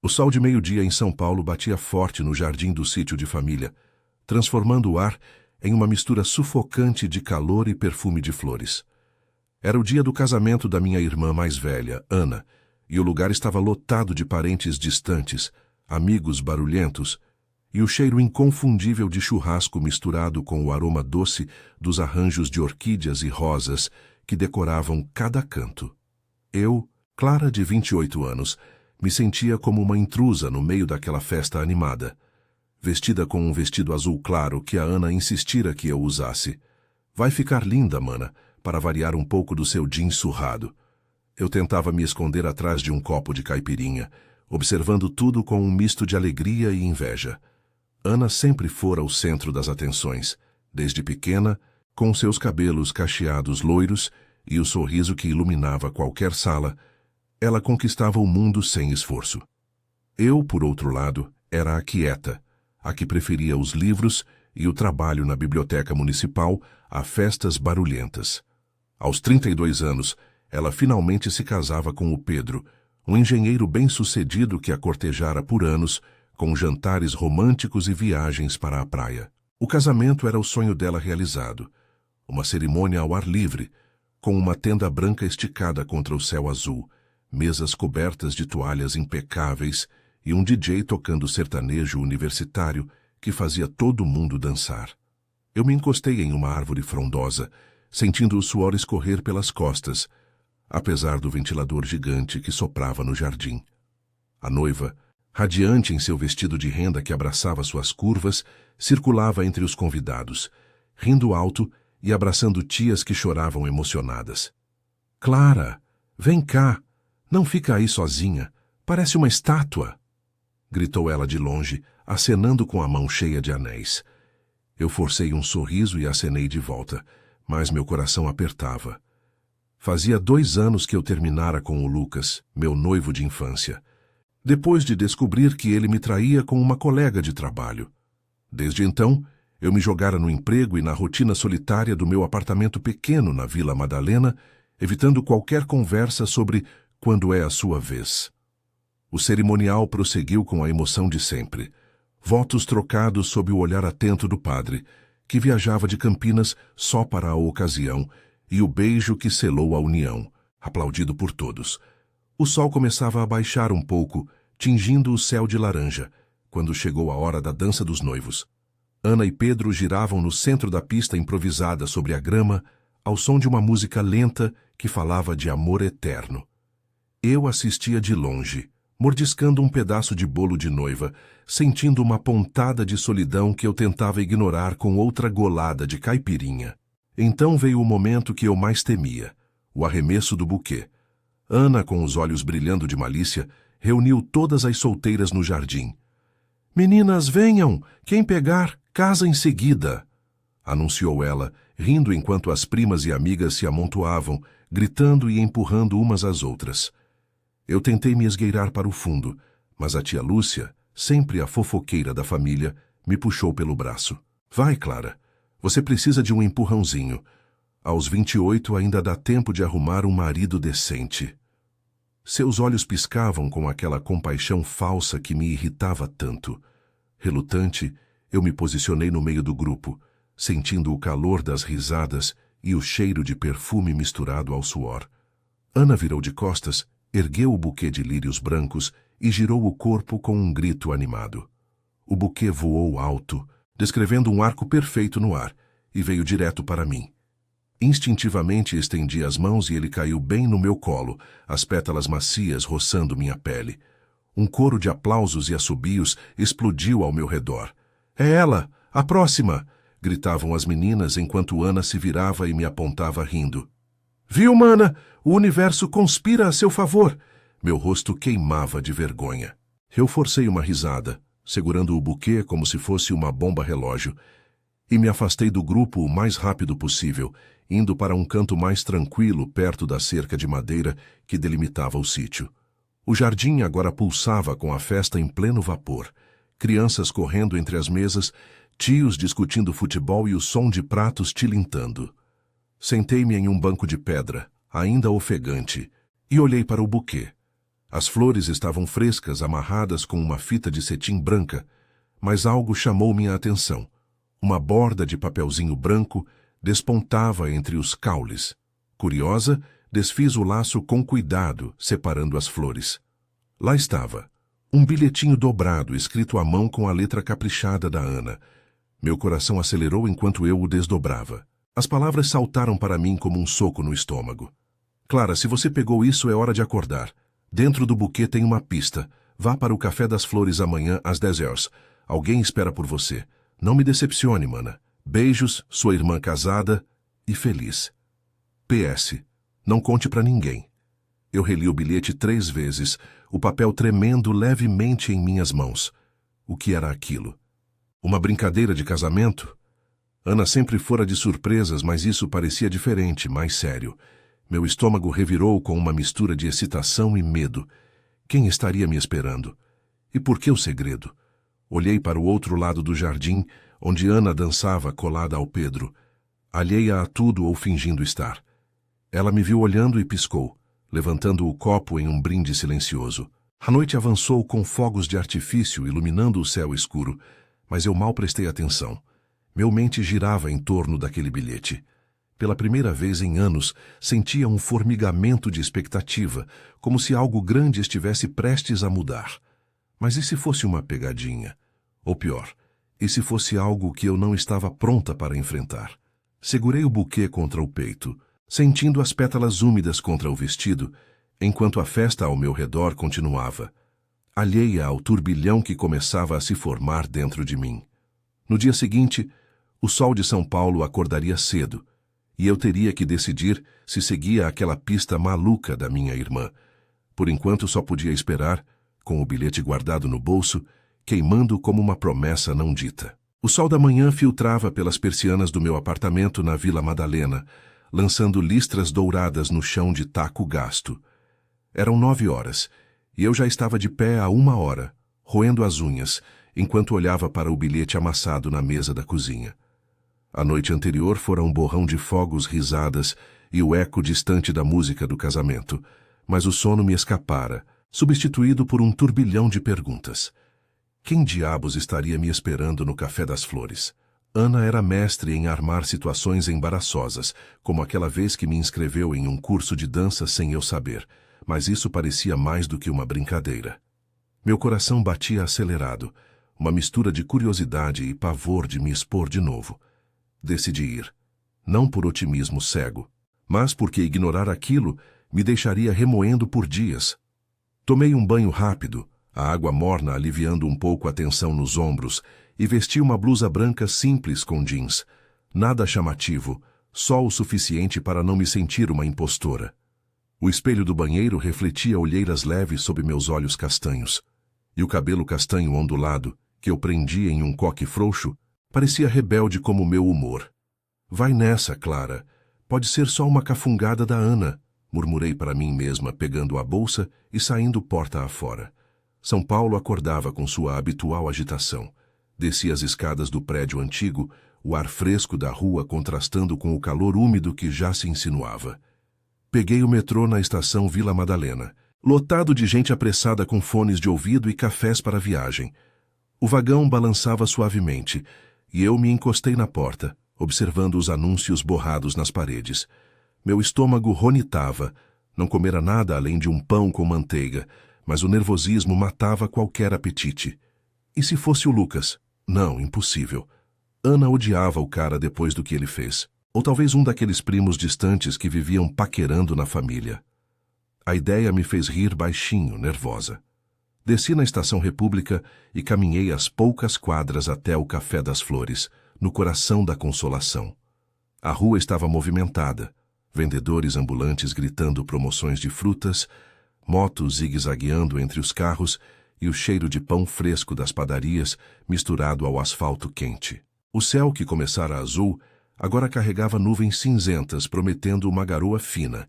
O sol de meio-dia em São Paulo batia forte no jardim do sítio de família, transformando o ar em uma mistura sufocante de calor e perfume de flores. Era o dia do casamento da minha irmã mais velha, Ana, e o lugar estava lotado de parentes distantes, amigos barulhentos, e o cheiro inconfundível de churrasco misturado com o aroma doce dos arranjos de orquídeas e rosas que decoravam cada canto. Eu, Clara de 28 anos, me sentia como uma intrusa no meio daquela festa animada, vestida com um vestido azul claro que a Ana insistira que eu usasse. Vai ficar linda, mana, para variar um pouco do seu jeans surrado. Eu tentava me esconder atrás de um copo de caipirinha, observando tudo com um misto de alegria e inveja. Ana sempre fora o centro das atenções, desde pequena, com seus cabelos cacheados loiros e o sorriso que iluminava qualquer sala. Ela conquistava o mundo sem esforço. Eu, por outro lado, era a quieta, a que preferia os livros e o trabalho na biblioteca municipal a festas barulhentas. Aos 32 anos, ela finalmente se casava com o Pedro, um engenheiro bem-sucedido que a cortejara por anos, com jantares românticos e viagens para a praia. O casamento era o sonho dela realizado. Uma cerimônia ao ar livre, com uma tenda branca esticada contra o céu azul, mesas cobertas de toalhas impecáveis e um DJ tocando sertanejo universitário que fazia todo mundo dançar. Eu me encostei em uma árvore frondosa, sentindo o suor escorrer pelas costas, apesar do ventilador gigante que soprava no jardim. A noiva, radiante em seu vestido de renda que abraçava suas curvas, circulava entre os convidados, rindo alto e abraçando tias que choravam emocionadas. — Clara, vem cá! Não fica aí sozinha, parece uma estátua! Gritou ela de longe, acenando com a mão cheia de anéis. Eu forcei um sorriso e acenei de volta, mas meu coração apertava. Fazia 2 anos que eu terminara com o Lucas, meu noivo de infância, depois de descobrir que ele me traía com uma colega de trabalho. Desde então, eu me jogara no emprego e na rotina solitária do meu apartamento pequeno na Vila Madalena, evitando qualquer conversa sobre quando é a sua vez. O cerimonial prosseguiu com a emoção de sempre. Votos trocados sob o olhar atento do padre, que viajava de Campinas só para a ocasião, e o beijo que selou a união, aplaudido por todos. O sol começava a baixar um pouco, tingindo o céu de laranja, quando chegou a hora da dança dos noivos. Ana e Pedro giravam no centro da pista improvisada sobre a grama, ao som de uma música lenta que falava de amor eterno. Eu assistia de longe, mordiscando um pedaço de bolo de noiva, sentindo uma pontada de solidão que eu tentava ignorar com outra golada de caipirinha. Então veio o momento que eu mais temia, o arremesso do buquê. Ana, com os olhos brilhando de malícia, reuniu todas as solteiras no jardim. — Meninas, venham! Quem pegar, casa em seguida! Anunciou ela, rindo enquanto as primas e amigas se amontoavam, gritando e empurrando umas às outras. Eu tentei me esgueirar para o fundo, mas a tia Lúcia, sempre a fofoqueira da família, me puxou pelo braço. — Vai, Clara, você precisa de um empurrãozinho. Aos 28 ainda dá tempo de arrumar um marido decente. Seus olhos piscavam com aquela compaixão falsa que me irritava tanto. Relutante, eu me posicionei no meio do grupo, sentindo o calor das risadas e o cheiro de perfume misturado ao suor. Ana virou de costas, ergueu o buquê de lírios brancos e girou o corpo com um grito animado. O buquê voou alto, descrevendo um arco perfeito no ar, e veio direto para mim. Instintivamente estendi as mãos e ele caiu bem no meu colo, as pétalas macias roçando minha pele. Um coro de aplausos e assobios explodiu ao meu redor. — É ela! A próxima! Gritavam as meninas enquanto Ana se virava e me apontava rindo. — Viu, mana? O universo conspira a seu favor! Meu rosto queimava de vergonha. Eu forcei uma risada, segurando o buquê como se fosse uma bomba-relógio, e me afastei do grupo o mais rápido possível, indo para um canto mais tranquilo perto da cerca de madeira que delimitava o sítio. O jardim agora pulsava com a festa em pleno vapor, crianças correndo entre as mesas, tios discutindo futebol e o som de pratos tilintando. Sentei-me em um banco de pedra, ainda ofegante, e olhei para o buquê. As flores estavam frescas, amarradas com uma fita de cetim branca, mas algo chamou minha atenção. Uma borda de papelzinho branco despontava entre os caules. Curiosa, desfiz o laço com cuidado, separando as flores. Lá estava, um bilhetinho dobrado, escrito à mão com a letra caprichada da Ana. Meu coração acelerou enquanto eu o desdobrava. As palavras saltaram para mim como um soco no estômago. Clara, se você pegou isso, é hora de acordar. Dentro do buquê tem uma pista. Vá para o Café das Flores amanhã às 10 horas. Alguém espera por você. Não me decepcione, mana. Beijos, sua irmã casada e feliz. PS. Não conte para ninguém. Eu reli o bilhete 3 vezes, o papel tremendo levemente em minhas mãos. O que era aquilo? Uma brincadeira de casamento? Ana sempre fora de surpresas, mas isso parecia diferente, mais sério. Meu estômago revirou com uma mistura de excitação e medo. Quem estaria me esperando? E por que o segredo? Olhei para o outro lado do jardim, onde Ana dançava colada ao Pedro, alheia a tudo ou fingindo estar. Ela me viu olhando e piscou, levantando o copo em um brinde silencioso. A noite avançou com fogos de artifício iluminando o céu escuro, mas eu mal prestei atenção. Meu mente girava em torno daquele bilhete. Pela primeira vez em anos, sentia um formigamento de expectativa, como se algo grande estivesse prestes a mudar. Mas e se fosse uma pegadinha? Ou pior, e se fosse algo que eu não estava pronta para enfrentar? Segurei o buquê contra o peito, sentindo as pétalas úmidas contra o vestido, enquanto a festa ao meu redor continuava, alheia ao turbilhão que começava a se formar dentro de mim. No dia seguinte, o sol de São Paulo acordaria cedo, e eu teria que decidir se seguia aquela pista maluca da minha irmã. Por enquanto só podia esperar, com o bilhete guardado no bolso, queimando como uma promessa não dita. O sol da manhã filtrava pelas persianas do meu apartamento na Vila Madalena, lançando listras douradas no chão de taco gasto. Eram 9 horas, e eu já estava de pé há 1 hora, roendo as unhas, enquanto olhava para o bilhete amassado na mesa da cozinha. A noite anterior fora um borrão de fogos, risadas e o eco distante da música do casamento, mas o sono me escapara, substituído por um turbilhão de perguntas. Quem diabos estaria me esperando no Café das Flores? Ana era mestre em armar situações embaraçosas, como aquela vez que me inscreveu em um curso de dança sem eu saber, mas isso parecia mais do que uma brincadeira. Meu coração batia acelerado, uma mistura de curiosidade e pavor de me expor de novo. Decidi ir, não por otimismo cego, mas porque ignorar aquilo me deixaria remoendo por dias. Tomei um banho rápido, a água morna aliviando um pouco a tensão nos ombros, e vesti uma blusa branca simples com jeans. Nada chamativo, só o suficiente para não me sentir uma impostora. O espelho do banheiro refletia olheiras leves sob meus olhos castanhos, e o cabelo castanho ondulado, que eu prendia em um coque frouxo, parecia rebelde como meu humor. Vai nessa, Clara. Pode ser só uma cafungada da Ana, murmurei para mim mesma, pegando a bolsa e saindo porta afora. São Paulo acordava com sua habitual agitação. Desci as escadas do prédio antigo, o ar fresco da rua contrastando com o calor úmido que já se insinuava. Peguei o metrô na estação Vila Madalena, lotado de gente apressada com fones de ouvido e cafés para a viagem. O vagão balançava suavemente, e eu me encostei na porta, observando os anúncios borrados nas paredes. Meu estômago ronitava, não comera nada além de um pão com manteiga, mas o nervosismo matava qualquer apetite. E se fosse o Lucas? Não, impossível. Ana odiava o cara depois do que ele fez. Ou talvez um daqueles primos distantes que viviam paquerando na família. A ideia me fez rir baixinho, nervosa. Desci na Estação República e caminhei as poucas quadras até o Café das Flores, no coração da Consolação. A rua estava movimentada, vendedores ambulantes gritando promoções de frutas, motos zigue-zagueando entre os carros e o cheiro de pão fresco das padarias misturado ao asfalto quente. O céu, que começara azul, agora carregava nuvens cinzentas prometendo uma garoa fina,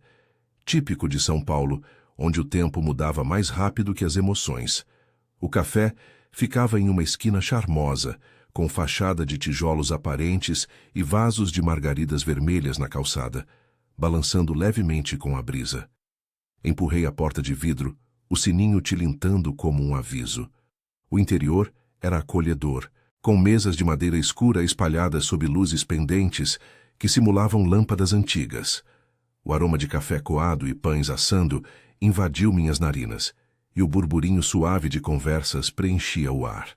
típico de São Paulo, onde o tempo mudava mais rápido que as emoções. O café ficava em uma esquina charmosa, com fachada de tijolos aparentes e vasos de margaridas vermelhas na calçada, balançando levemente com a brisa. Empurrei a porta de vidro, o sininho tilintando como um aviso. O interior era acolhedor, com mesas de madeira escura espalhadas sob luzes pendentes que simulavam lâmpadas antigas. O aroma de café coado e pães assando invadiu minhas narinas, e o burburinho suave de conversas preenchia o ar.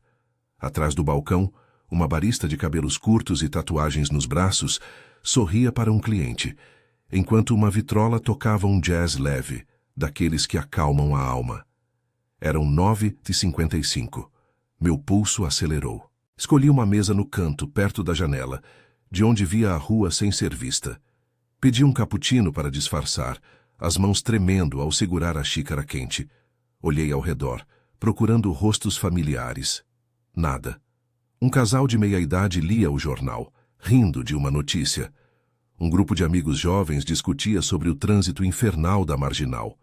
Atrás do balcão, uma barista de cabelos curtos e tatuagens nos braços sorria para um cliente, enquanto uma vitrola tocava um jazz leve, daqueles que acalmam a alma. Eram 9h55. Meu pulso acelerou. Escolhi uma mesa no canto, perto da janela, de onde via a rua sem ser vista. Pedi um cappuccino para disfarçar, as mãos tremendo ao segurar a xícara quente. Olhei ao redor, procurando rostos familiares. Nada. Um casal de meia-idade lia o jornal, rindo de uma notícia. Um grupo de amigos jovens discutia sobre o trânsito infernal da Marginal.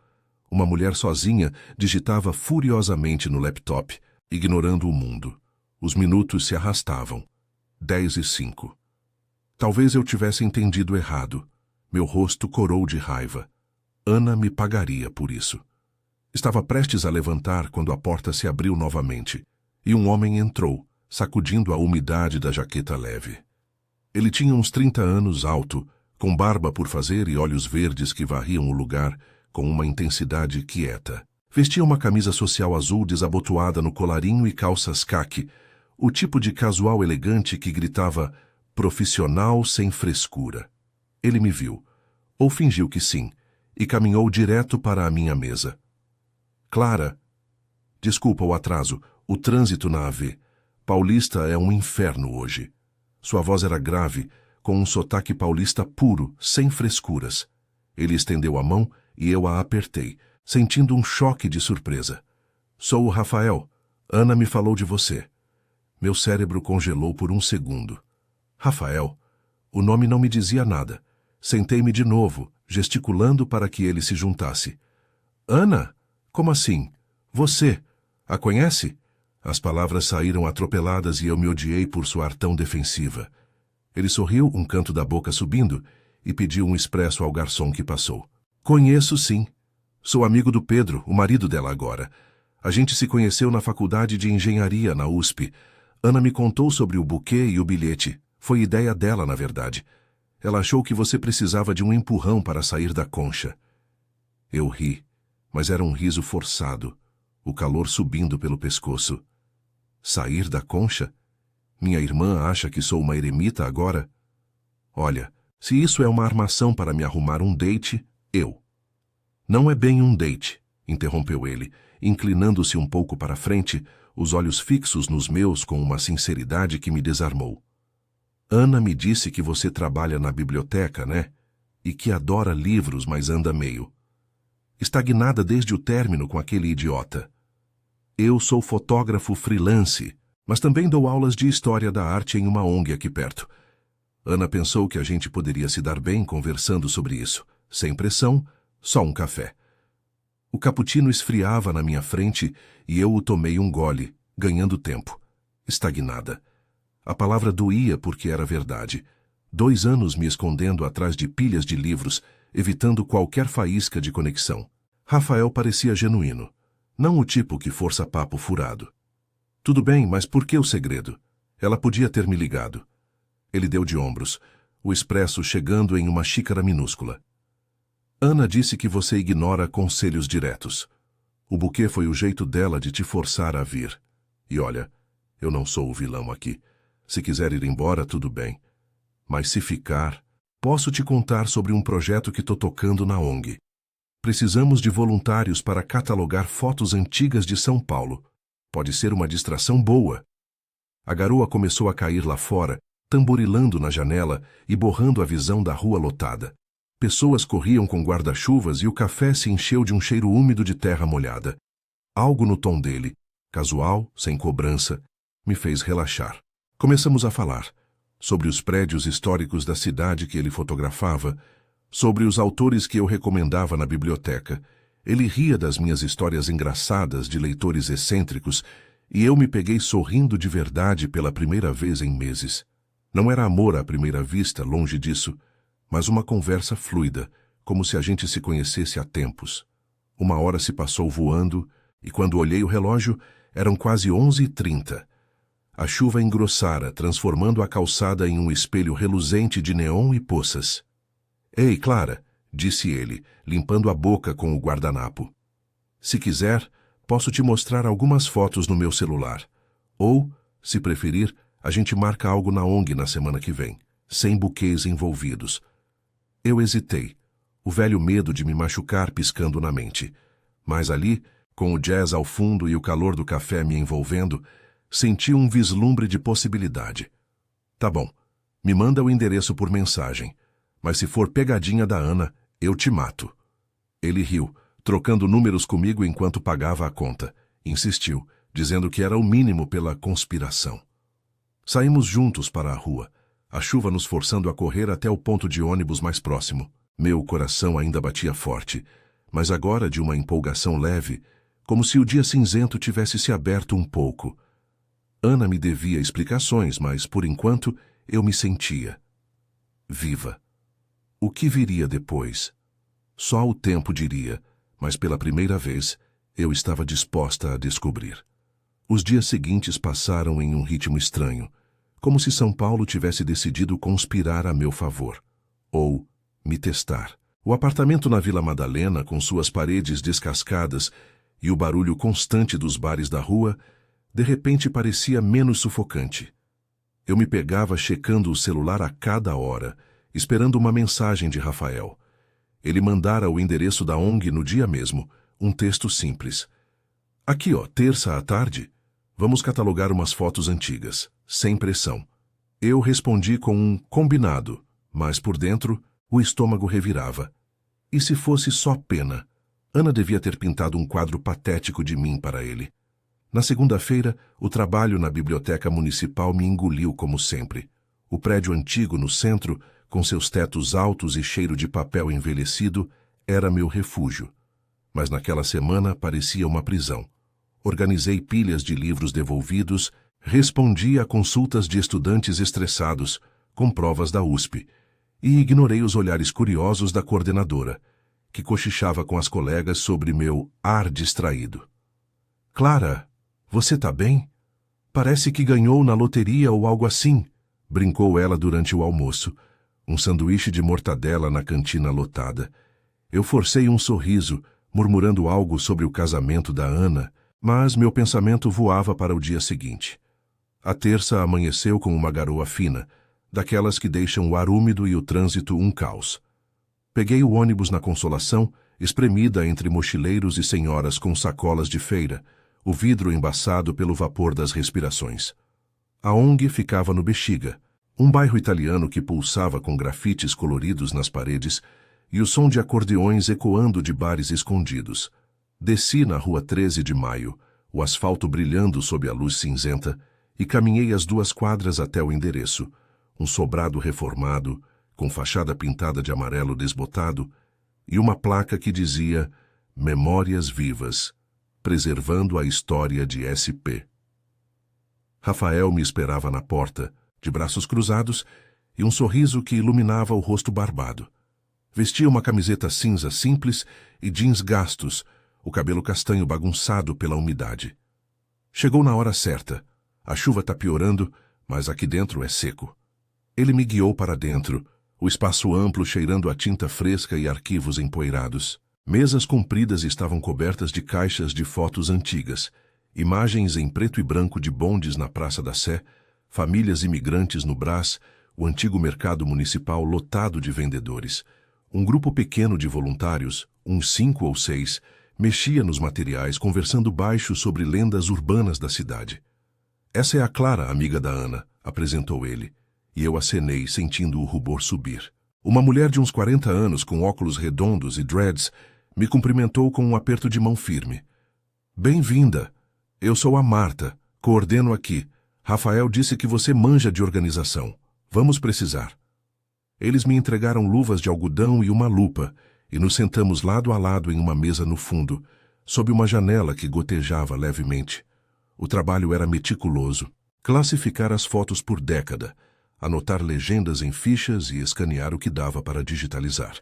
Uma mulher sozinha digitava furiosamente no laptop, ignorando o mundo. Os minutos se arrastavam. 10h05. Talvez eu tivesse entendido errado. Meu rosto corou de raiva. Ana me pagaria por isso. Estava prestes a levantar quando a porta se abriu novamente, e um homem entrou, sacudindo a umidade da jaqueta leve. Ele tinha uns 30 anos, alto, com barba por fazer e olhos verdes que varriam o lugar com uma intensidade quieta. Vestia uma camisa social azul desabotoada no colarinho e calças caque, o tipo de casual elegante que gritava profissional sem frescura. Ele me viu, ou fingiu que sim, e caminhou direto para a minha mesa. Clara, desculpa o atraso, o trânsito na AV. Paulista é um inferno hoje. Sua voz era grave, com um sotaque paulista puro, sem frescuras. Ele estendeu a mão e eu a apertei, sentindo um choque de surpresa. Sou o Rafael. Ana me falou de você. Meu cérebro congelou por um segundo. Rafael? O nome não me dizia nada. Sentei-me de novo, gesticulando para que ele se juntasse. Ana? Como assim? Você? A conhece? As palavras saíram atropeladas e eu me odiei por soar tão defensiva. Ele sorriu, um canto da boca subindo, e pediu um expresso ao garçom que passou. Conheço, sim. Sou amigo do Pedro, o marido dela agora. A gente se conheceu na faculdade de engenharia, na USP. Ana me contou sobre o buquê e o bilhete. Foi ideia dela, na verdade. Ela achou que você precisava de um empurrão para sair da concha. Eu ri, mas era um riso forçado, o calor subindo pelo pescoço. Sair da concha? Minha irmã acha que sou uma eremita agora? Olha, se isso é uma armação para me arrumar um date, eu. Não é bem um date, interrompeu ele, inclinando-se um pouco para frente, os olhos fixos nos meus com uma sinceridade que me desarmou. Ana me disse que você trabalha na biblioteca, né? E que adora livros, mas anda meio estagnada desde o término com aquele idiota. Eu sou fotógrafo freelance, mas também dou aulas de história da arte em uma ONG aqui perto. Ana pensou que a gente poderia se dar bem conversando sobre isso, sem pressão, só um café. O cappuccino esfriava na minha frente e eu o tomei um gole, ganhando tempo. Estagnada. A palavra doía porque era verdade. 2 anos me escondendo atrás de pilhas de livros, evitando qualquer faísca de conexão. Rafael parecia genuíno. Não o tipo que força papo furado. Tudo bem, mas por que o segredo? Ela podia ter me ligado. Ele deu de ombros, o expresso chegando em uma xícara minúscula. Ana disse que você ignora conselhos diretos. O buquê foi o jeito dela de te forçar a vir. E olha, eu não sou o vilão aqui. Se quiser ir embora, tudo bem. Mas se ficar, posso te contar sobre um projeto que tô tocando na ONG. Precisamos de voluntários para catalogar fotos antigas de São Paulo. Pode ser uma distração boa. A garoa começou a cair lá fora, tamborilando na janela e borrando a visão da rua lotada. Pessoas corriam com guarda-chuvas e o café se encheu de um cheiro úmido de terra molhada. Algo no tom dele, casual, sem cobrança, me fez relaxar. Começamos a falar sobre os prédios históricos da cidade que ele fotografava, sobre os autores que eu recomendava na biblioteca. Ele ria das minhas histórias engraçadas de leitores excêntricos e eu me peguei sorrindo de verdade pela primeira vez em meses. Não era amor à primeira vista, longe disso, mas uma conversa fluida, como se a gente se conhecesse há tempos. Uma hora se passou voando, e quando olhei o relógio, eram quase 11h30. A chuva engrossara, transformando a calçada em um espelho reluzente de neon e poças. "Ei, Clara", disse ele, limpando a boca com o guardanapo. "Se quiser, posso te mostrar algumas fotos no meu celular. Ou, se preferir, a gente marca algo na ONG na semana que vem, sem buquês envolvidos." Eu hesitei, o velho medo de me machucar piscando na mente. Mas ali, com o jazz ao fundo e o calor do café me envolvendo, senti um vislumbre de possibilidade. "Tá bom, me manda o endereço por mensagem, mas se for pegadinha da Ana, eu te mato." Ele riu, trocando números comigo enquanto pagava a conta. Insistiu, dizendo que era o mínimo pela conspiração. Saímos juntos para a rua, a chuva nos forçando a correr até o ponto de ônibus mais próximo. Meu coração ainda batia forte, mas agora de uma empolgação leve, como se o dia cinzento tivesse se aberto um pouco. Ana me devia explicações, mas, por enquanto, eu me sentia viva. O que viria depois? Só o tempo diria, mas pela primeira vez, eu estava disposta a descobrir. Os dias seguintes passaram em um ritmo estranho, como se São Paulo tivesse decidido conspirar a meu favor. Ou me testar. O apartamento na Vila Madalena, com suas paredes descascadas e o barulho constante dos bares da rua, de repente parecia menos sufocante. Eu me pegava checando o celular a cada hora, esperando uma mensagem de Rafael. Ele mandara o endereço da ONG no dia mesmo, um texto simples. "Aqui, ó, terça à tarde. Vamos catalogar umas fotos antigas, sem pressão." Eu respondi com um combinado, mas por dentro o estômago revirava. E se fosse só pena? Ana devia ter pintado um quadro patético de mim para ele. Na segunda-feira, o trabalho na biblioteca municipal me engoliu como sempre. O prédio antigo no centro, com seus tetos altos e cheiro de papel envelhecido, era meu refúgio. Mas naquela semana parecia uma prisão. Organizei pilhas de livros devolvidos, respondi a consultas de estudantes estressados, com provas da USP, e ignorei os olhares curiosos da coordenadora, que cochichava com as colegas sobre meu ar distraído. "Clara, você tá bem? Parece que ganhou na loteria ou algo assim", brincou ela durante o almoço, um sanduíche de mortadela na cantina lotada. Eu forcei um sorriso, murmurando algo sobre o casamento da Ana, mas meu pensamento voava para o dia seguinte. A terça amanheceu com uma garoa fina, daquelas que deixam o ar úmido e o trânsito um caos. Peguei o ônibus na Consolação, espremida entre mochileiros e senhoras com sacolas de feira, o vidro embaçado pelo vapor das respirações. A ONG ficava no Bexiga, um bairro italiano que pulsava com grafites coloridos nas paredes e o som de acordeões ecoando de bares escondidos. Desci na rua 13 de Maio, o asfalto brilhando sob a luz cinzenta, e caminhei as 2 quadras até o endereço, um sobrado reformado, com fachada pintada de amarelo desbotado, e uma placa que dizia "Memórias Vivas, preservando a história de SP." Rafael me esperava na porta, de braços cruzados e um sorriso que iluminava o rosto barbado. Vestia uma camiseta cinza simples e jeans gastos, o cabelo castanho bagunçado pela umidade. Chegou na hora certa. A chuva tá piorando, mas aqui dentro é seco. Ele me guiou para dentro, o espaço amplo cheirando a tinta fresca e arquivos empoeirados. Mesas compridas estavam cobertas de caixas de fotos antigas, imagens em preto e branco de bondes na Praça da Sé, famílias imigrantes no Brás, o antigo mercado municipal lotado de vendedores. Um grupo pequeno de voluntários, uns 5 ou 6, mexia nos materiais conversando baixo sobre lendas urbanas da cidade. "Essa é a Clara, amiga da Ana", apresentou ele, e eu acenei, sentindo o rubor subir. Uma mulher de uns 40 anos, com óculos redondos e dreads, me cumprimentou com um aperto de mão firme. "Bem-vinda. Eu sou a Marta, coordeno aqui. Rafael disse que você manja de organização. Vamos precisar." Eles me entregaram luvas de algodão e uma lupa, e nos sentamos lado a lado em uma mesa no fundo, sob uma janela que gotejava levemente. O trabalho era meticuloso. Classificar as fotos por década, anotar legendas em fichas e escanear o que dava para digitalizar.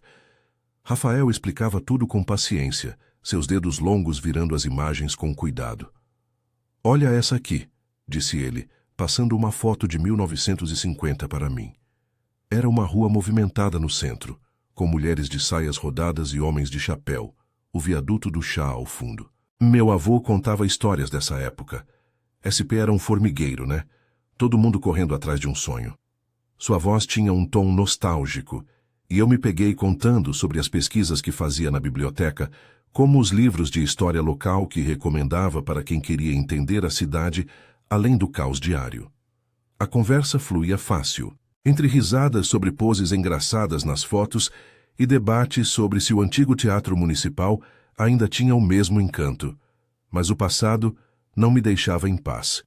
Rafael explicava tudo com paciência, seus dedos longos virando as imagens com cuidado. Olha essa aqui, disse ele, passando uma foto de 1950 para mim. Era uma rua movimentada no centro, com mulheres de saias rodadas e homens de chapéu, o viaduto do chá ao fundo. Meu avô contava histórias dessa época. SP era um formigueiro, né? Todo mundo correndo atrás de um sonho. Sua voz tinha um tom nostálgico, e eu me peguei contando sobre as pesquisas que fazia na biblioteca, como os livros de história local que recomendava para quem queria entender a cidade além do caos diário. A conversa fluía fácil, entre risadas sobre poses engraçadas nas fotos e debates sobre se o antigo teatro municipal ainda tinha o mesmo encanto. Mas o passado não me deixava em paz.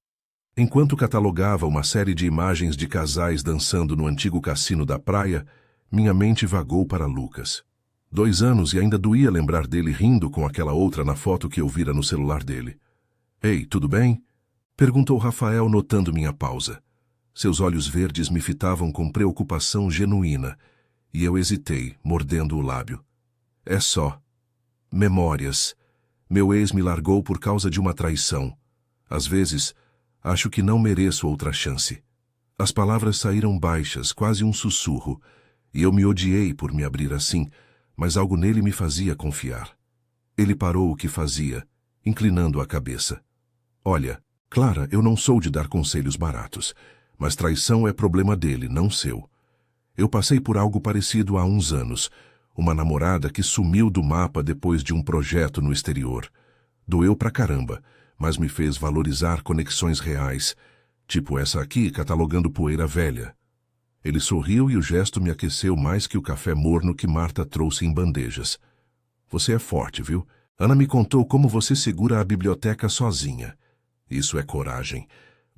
Enquanto catalogava uma série de imagens de casais dançando no antigo cassino da praia, minha mente vagou para Lucas. 2 anos e ainda doía lembrar dele rindo com aquela outra na foto que eu vira no celular dele. Ei, tudo bem? Perguntou Rafael, notando minha pausa. Seus olhos verdes me fitavam com preocupação genuína, e eu hesitei, mordendo o lábio. É só. Memórias. Meu ex me largou por causa de uma traição. Às vezes, acho que não mereço outra chance. As palavras saíram baixas, quase um sussurro, e eu me odiei por me abrir assim, mas algo nele me fazia confiar. Ele parou o que fazia, inclinando a cabeça. Olha, Clara, eu não sou de dar conselhos baratos, mas traição é problema dele, não seu. Eu passei por algo parecido há uns anos, uma namorada que sumiu do mapa depois de um projeto no exterior. Doeu pra caramba, mas me fez valorizar conexões reais, tipo essa aqui catalogando poeira velha. Ele sorriu e o gesto me aqueceu mais que o café morno que Marta trouxe em bandejas. Você é forte, viu? Ana me contou como você segura a biblioteca sozinha. Isso é coragem.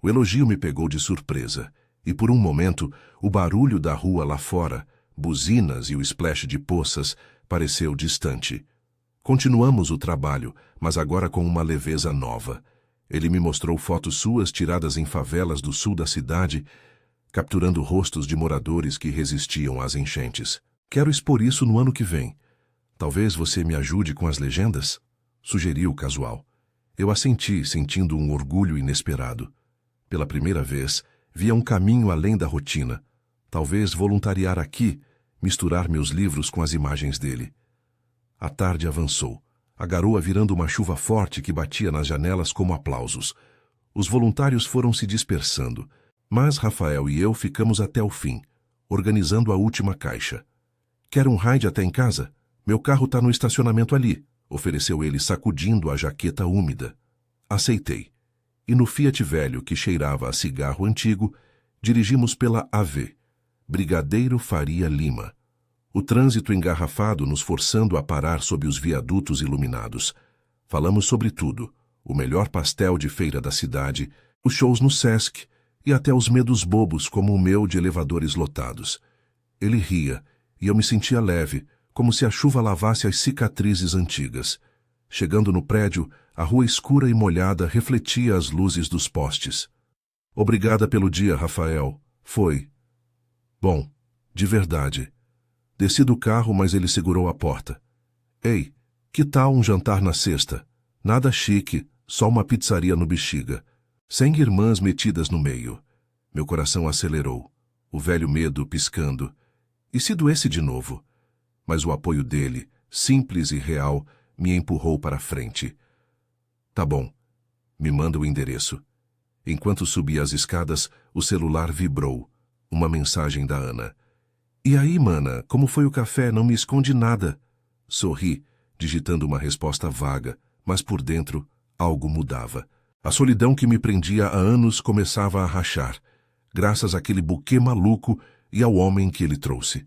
O elogio me pegou de surpresa, e por um momento, o barulho da rua lá fora, buzinas e o splash de poças, pareceu distante. Continuamos o trabalho, mas agora com uma leveza nova. Ele me mostrou fotos suas tiradas em favelas do sul da cidade, capturando rostos de moradores que resistiam às enchentes. Quero expor isso no ano que vem. Talvez você me ajude com as legendas? Sugeriu casual. Eu assenti, sentindo um orgulho inesperado. Pela primeira vez, via um caminho além da rotina. Talvez voluntariar aqui, misturar meus livros com as imagens dele. A tarde avançou, a garoa virando uma chuva forte que batia nas janelas como aplausos. Os voluntários foram se dispersando, mas Rafael e eu ficamos até o fim, organizando a última caixa. Quer um ride até em casa? Meu carro está no estacionamento ali, ofereceu ele sacudindo a jaqueta úmida. Aceitei. E no Fiat velho que cheirava a cigarro antigo, dirigimos pela AV, Brigadeiro Faria Lima. O trânsito engarrafado nos forçando a parar sob os viadutos iluminados. Falamos sobre tudo, o melhor pastel de feira da cidade, os shows no Sesc e até os medos bobos como o meu de elevadores lotados. Ele ria, e eu me sentia leve, como se a chuva lavasse as cicatrizes antigas. Chegando no prédio, a rua escura e molhada refletia as luzes dos postes. Obrigada pelo dia, Rafael. Foi. Bom, de verdade. Desci do carro, mas ele segurou a porta. Ei, que tal um jantar na sexta? Nada chique, só uma pizzaria no Bexiga. 100 irmãs metidas no meio. Meu coração acelerou, o velho medo piscando. E se doesse de novo? Mas o apoio dele, simples e real, me empurrou para a frente. Tá bom, me manda o endereço. Enquanto subia as escadas, o celular vibrou. Uma mensagem da Ana. E aí, mana, como foi o café? Não me esconde nada. Sorri, digitando uma resposta vaga, mas por dentro, algo mudava. A solidão que me prendia há anos começava a rachar, graças àquele buquê maluco e ao homem que ele trouxe.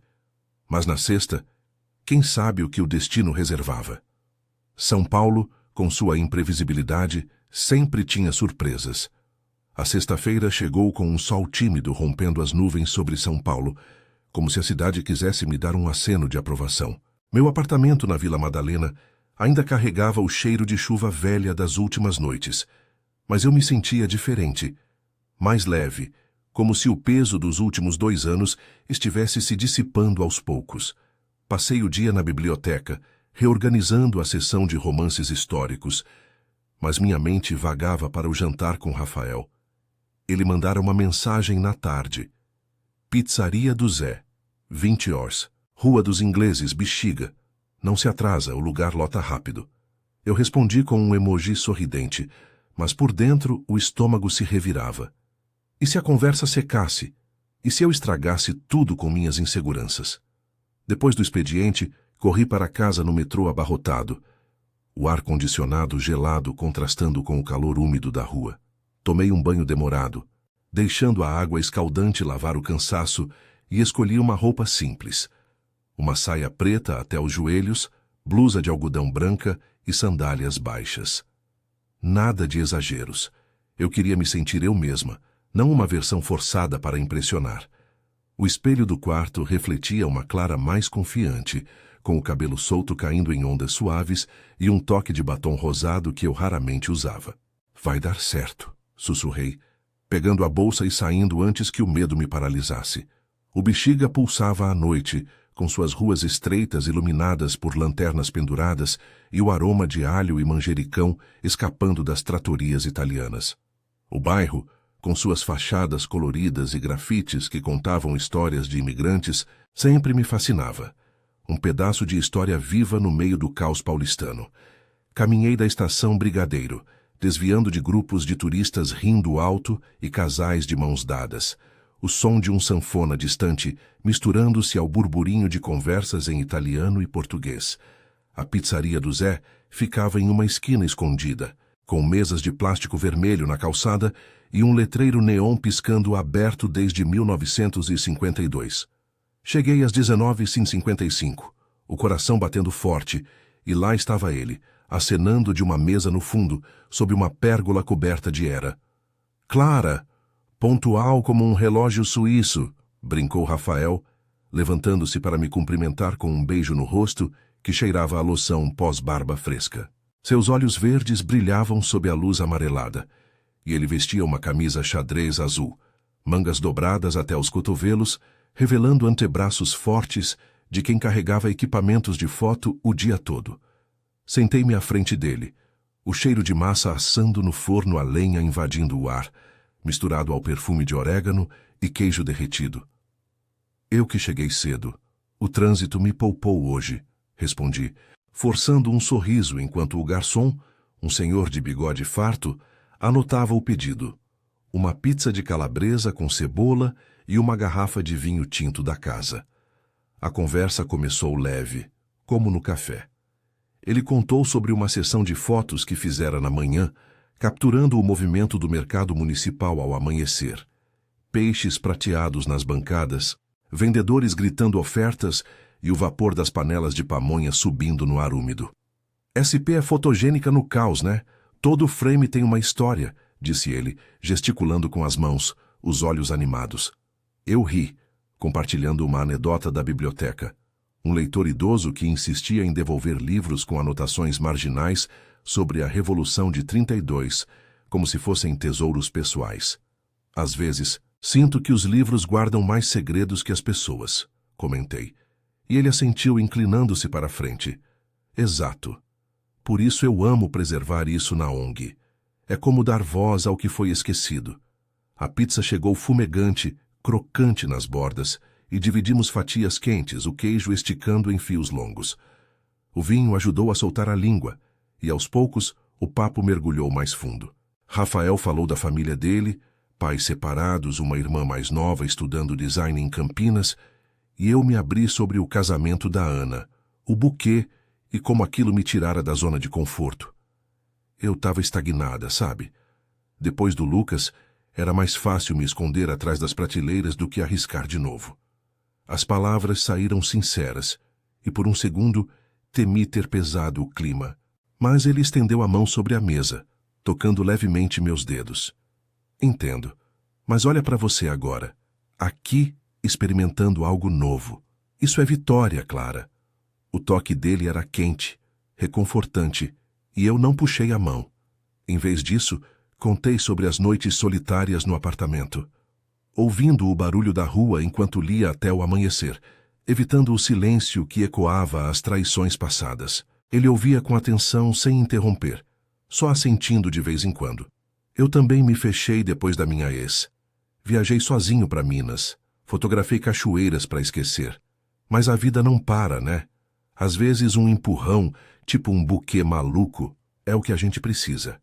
Mas na sexta, quem sabe o que o destino reservava? São Paulo, com sua imprevisibilidade, sempre tinha surpresas. A sexta-feira chegou com um sol tímido rompendo as nuvens sobre São Paulo, como se a cidade quisesse me dar um aceno de aprovação. Meu apartamento na Vila Madalena ainda carregava o cheiro de chuva velha das últimas noites, mas eu me sentia diferente, mais leve, como se o peso dos últimos 2 anos estivesse se dissipando aos poucos. Passei o dia na biblioteca, reorganizando a seção de romances históricos, mas minha mente vagava para o jantar com Rafael. Ele mandara uma mensagem na tarde. Pizzaria do Zé, 20 horas, Rua dos Ingleses, Bexiga. Não se atrasa, o lugar lota rápido. Eu respondi com um emoji sorridente, mas por dentro o estômago se revirava. E se a conversa secasse? E se eu estragasse tudo com minhas inseguranças? Depois do expediente, corri para casa no metrô abarrotado. O ar-condicionado gelado contrastando com o calor úmido da rua. Tomei um banho demorado, deixando a água escaldante lavar o cansaço, e escolhi uma roupa simples. Uma saia preta até os joelhos, blusa de algodão branca e sandálias baixas. Nada de exageros. Eu queria me sentir eu mesma, não uma versão forçada para impressionar. O espelho do quarto refletia uma Clara mais confiante, com o cabelo solto caindo em ondas suaves e um toque de batom rosado que eu raramente usava. Vai dar certo, sussurrei, pegando a bolsa e saindo antes que o medo me paralisasse. O Bexiga pulsava à noite, com suas ruas estreitas iluminadas por lanternas penduradas e o aroma de alho e manjericão escapando das tratorias italianas. O bairro, com suas fachadas coloridas e grafites que contavam histórias de imigrantes, sempre me fascinava. Um pedaço de história viva no meio do caos paulistano. Caminhei da estação Brigadeiro, desviando de grupos de turistas rindo alto e casais de mãos dadas. O som de um sanfona distante misturando-se ao burburinho de conversas em italiano e português. A pizzaria do Zé ficava em uma esquina escondida, com mesas de plástico vermelho na calçada e um letreiro neon piscando aberto desde 1952. Cheguei às 19h55, o coração batendo forte, e lá estava ele, acenando de uma mesa no fundo, sob uma pérgola coberta de era. Clara! Pontual como um relógio suíço, brincou Rafael, levantando-se para me cumprimentar com um beijo no rosto que cheirava a loção pós-barba fresca. Seus olhos verdes brilhavam sob a luz amarelada, e ele vestia uma camisa xadrez azul, mangas dobradas até os cotovelos, revelando antebraços fortes de quem carregava equipamentos de foto o dia todo. Sentei-me à frente dele, o cheiro de massa assando no forno a lenha invadindo o ar, misturado ao perfume de orégano e queijo derretido. Eu que cheguei cedo. O trânsito me poupou hoje, respondi, forçando um sorriso enquanto o garçom, um senhor de bigode farto, anotava o pedido. Uma pizza de calabresa com cebola e uma garrafa de vinho tinto da casa. A conversa começou leve, como no café. Ele contou sobre uma sessão de fotos que fizera na manhã, capturando o movimento do mercado municipal ao amanhecer. Peixes prateados nas bancadas, vendedores gritando ofertas e o vapor das panelas de pamonha subindo no ar úmido. SP é fotogênica no caos, né? Todo frame tem uma história, disse ele, gesticulando com as mãos, os olhos animados. Eu ri, compartilhando uma anedota da biblioteca. Um leitor idoso que insistia em devolver livros com anotações marginais sobre a Revolução de 32, como se fossem tesouros pessoais. Às vezes, sinto que os livros guardam mais segredos que as pessoas, comentei. E ele assentiu inclinando-se para a frente. Exato. Por isso eu amo preservar isso na ONG. É como dar voz ao que foi esquecido. A pizza chegou fumegante, crocante nas bordas, e dividimos fatias quentes, o queijo esticando em fios longos. O vinho ajudou a soltar a língua, e aos poucos o papo mergulhou mais fundo. Rafael falou da família dele, pais separados, uma irmã mais nova estudando design em Campinas, e eu me abri sobre o casamento da Ana, o buquê e como aquilo me tirara da zona de conforto. Eu estava estagnada, sabe? Depois do Lucas, era mais fácil me esconder atrás das prateleiras do que arriscar de novo. As palavras saíram sinceras, e por um segundo temi ter pesado o clima. Mas ele estendeu a mão sobre a mesa, tocando levemente meus dedos. Entendo, mas olha para você agora. Aqui, experimentando algo novo. Isso é vitória, Clara. O toque dele era quente, reconfortante, e eu não puxei a mão. Em vez disso, contei sobre as noites solitárias no apartamento. Ouvindo o barulho da rua enquanto lia até o amanhecer, evitando o silêncio que ecoava as traições passadas. Ele ouvia com atenção sem interromper, só assentindo de vez em quando. Eu também me fechei depois da minha ex. Viajei sozinho para Minas, fotografei cachoeiras para esquecer. Mas a vida não para, né? Às vezes um empurrão, tipo um buquê maluco, é o que a gente precisa.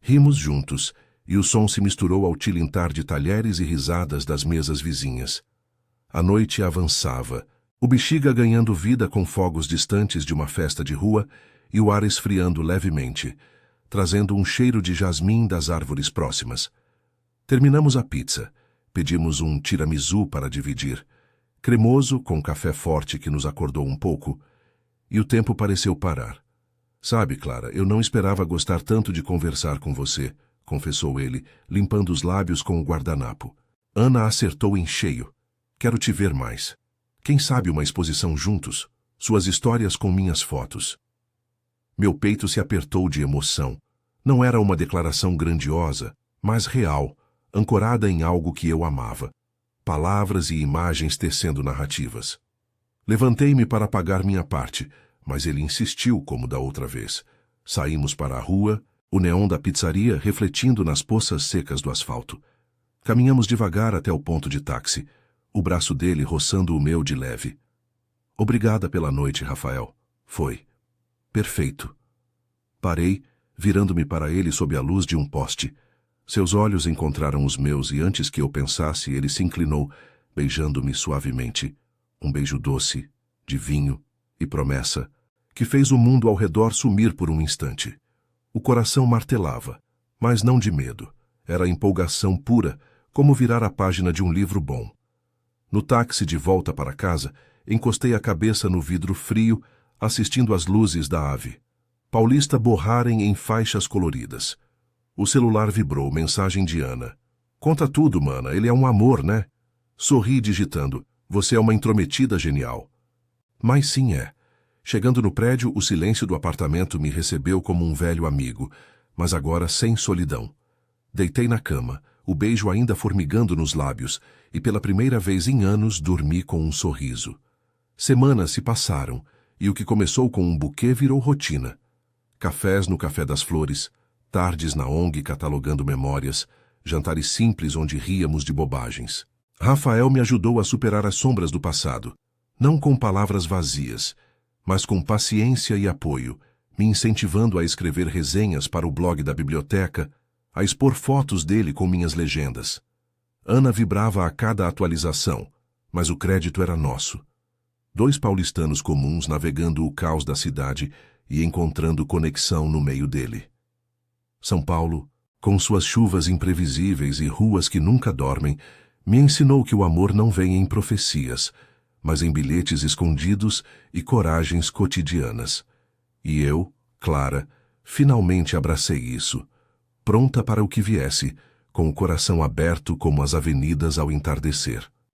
Rimos juntos, e o som se misturou ao tilintar de talheres e risadas das mesas vizinhas. A noite avançava, o Bexiga ganhando vida com fogos distantes de uma festa de rua e o ar esfriando levemente, trazendo um cheiro de jasmim das árvores próximas. Terminamos a pizza, pedimos um tiramisu para dividir, cremoso com café forte que nos acordou um pouco, e o tempo pareceu parar. Sabe, Clara, eu não esperava gostar tanto de conversar com você, confessou ele, limpando os lábios com o guardanapo. Ana acertou em cheio. Quero te ver mais. Quem sabe uma exposição juntos? Suas histórias com minhas fotos. Meu peito se apertou de emoção. Não era uma declaração grandiosa, mas real, ancorada em algo que eu amava. Palavras e imagens tecendo narrativas. Levantei-me para pagar minha parte, mas ele insistiu como da outra vez. Saímos para a rua, o neon da pizzaria refletindo nas poças secas do asfalto. Caminhamos devagar até o ponto de táxi, o braço dele roçando o meu de leve. Obrigada pela noite, Rafael. Foi. Perfeito. Parei, virando-me para ele sob a luz de um poste. Seus olhos encontraram os meus e antes que eu pensasse, ele se inclinou, beijando-me suavemente. Um beijo doce, de vinho e promessa, que fez o mundo ao redor sumir por um instante. O coração martelava, mas não de medo. Era empolgação pura, como virar a página de um livro bom. No táxi de volta para casa, encostei a cabeça no vidro frio, assistindo às luzes da ave. Paulista borrarem em faixas coloridas. O celular vibrou, mensagem de Ana. Conta tudo, mana, ele é um amor, né? Sorri digitando. Você é uma intrometida genial. Mas sim é. Chegando no prédio, o silêncio do apartamento me recebeu como um velho amigo, mas agora sem solidão. Deitei na cama, o beijo ainda formigando nos lábios, e pela primeira vez em anos dormi com um sorriso. Semanas se passaram, e o que começou com um buquê virou rotina. Cafés no Café das Flores, tardes na ONG catalogando memórias, jantares simples onde ríamos de bobagens. Rafael me ajudou a superar as sombras do passado, não com palavras vazias, mas com paciência e apoio, me incentivando a escrever resenhas para o blog da biblioteca, a expor fotos dele com minhas legendas. Ana vibrava a cada atualização, mas o crédito era nosso. Dois paulistanos comuns navegando o caos da cidade e encontrando conexão no meio dele. São Paulo, com suas chuvas imprevisíveis e ruas que nunca dormem, me ensinou que o amor não vem em profecias, mas em bilhetes escondidos e coragens cotidianas. E eu, Clara, finalmente abracei isso, pronta para o que viesse, com o coração aberto como as avenidas ao entardecer.